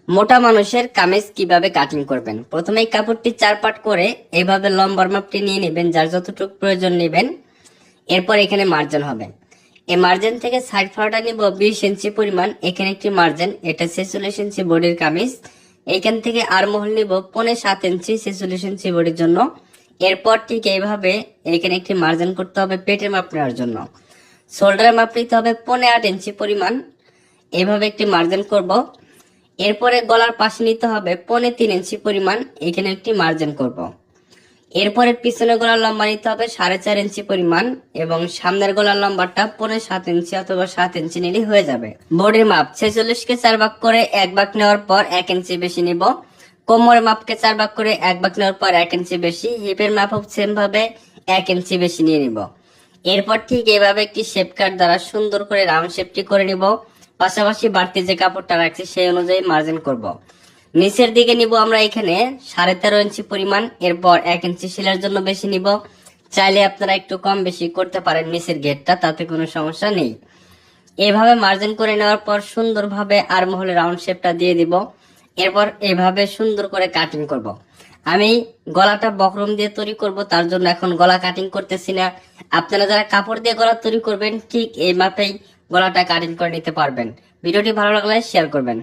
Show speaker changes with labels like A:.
A: মোটা মানুষের কামিজ কিভাবে কাটিং করবেন। প্রথমে এই কাপড়টি 4 পার্ট করে এইভাবে লম্বার মাপটি নিয়ে নেবেন, যার যতটুকু প্রয়োজন নেবেন। এরপর এখানে মার্জিন হবে, এই মার্জিন থেকে সাইড ফাড়াটা নিব 20 ইঞ্চি পরিমাণ। এখানে একটি মার্জিন, এটা 46 ইঞ্চি বডির কামিজ। এইখান থেকে আর মহল নিব 7.5 ইঞ্চি 46 ইঞ্চি বডির জন্য। এরপর ঠিক এইভাবে এখানে একটি মার্জিন করতে হবে পেটের মাপ নেওয়ার জন্য। শোল্ডারের মাপ নিতে হবে 8.5 ইঞ্চি পরিমাণ, এইভাবে একটি মার্জিন করব। এরপরে গলার পাশে নিতে হবে 3.5 ইঞ্চি পরিমাণ, এখানে একটি মার্জিন করব। এরপরে পিছনে গলার লম্বা নিতে হবে 4.5 ইঞ্চি পরিমাণ এবং সামনের গলার লম্বাটা 7.5 ইঞ্চি অথবা 7 ইঞ্চি নিলে হয়ে যাবে। বডির মাপ 46 কে 4 ভাগ করে 1 ভাগ নেওয়ার পর 1 ইঞ্চি বেশি নিব। কোমরের মাপকে 4 ভাগ করে 1 ভাগ নেওয়ার পর 1 ইঞ্চি বেশি। হিপের মাপ সেম ভাবে 1 ইঞ্চি বেশি নিয়ে নিব। এরপর ঠিক এভাবে একটি শেপ কাট দ্বারা সুন্দর করে রাউন্ড শেপটি করে নিব। পাশাপাশি বাড়তি যে কাপড়টা রাখছি সেই অনুযায়ী মার্জিন করব। নিচের দিকে নিব আমরা এখানে 13.5 ইঞ্চি পরিমাণ। এরপর 1 ইঞ্চি সেলাইয়ের জন্য বেশি নিব। চাইলে আপনারা একটু কম বেশি করতে পারেন নিচের ঘেরটা, তাতে কোনো সমস্যা নেই। এভাবে মার্জিন করে নেওয়ার পর সুন্দরভাবে আর্মহোলে রাউন্ড শেপটা দিয়ে দিব। এরপর এভাবে সুন্দর করে কাটিং করব। আমি গলাটা বক্রম দিয়ে তৈরি করব, তার জন্য এখন গলা কাটিং করতেছি না। আপনারা যারা কাপড় দিয়ে গলা তৈরি করবেন ঠিক এই মাপেই গলাটা কাটিং করে নিতে পারবেন। ভিডিওটি ভালো লাগলে শেয়ার করবেন।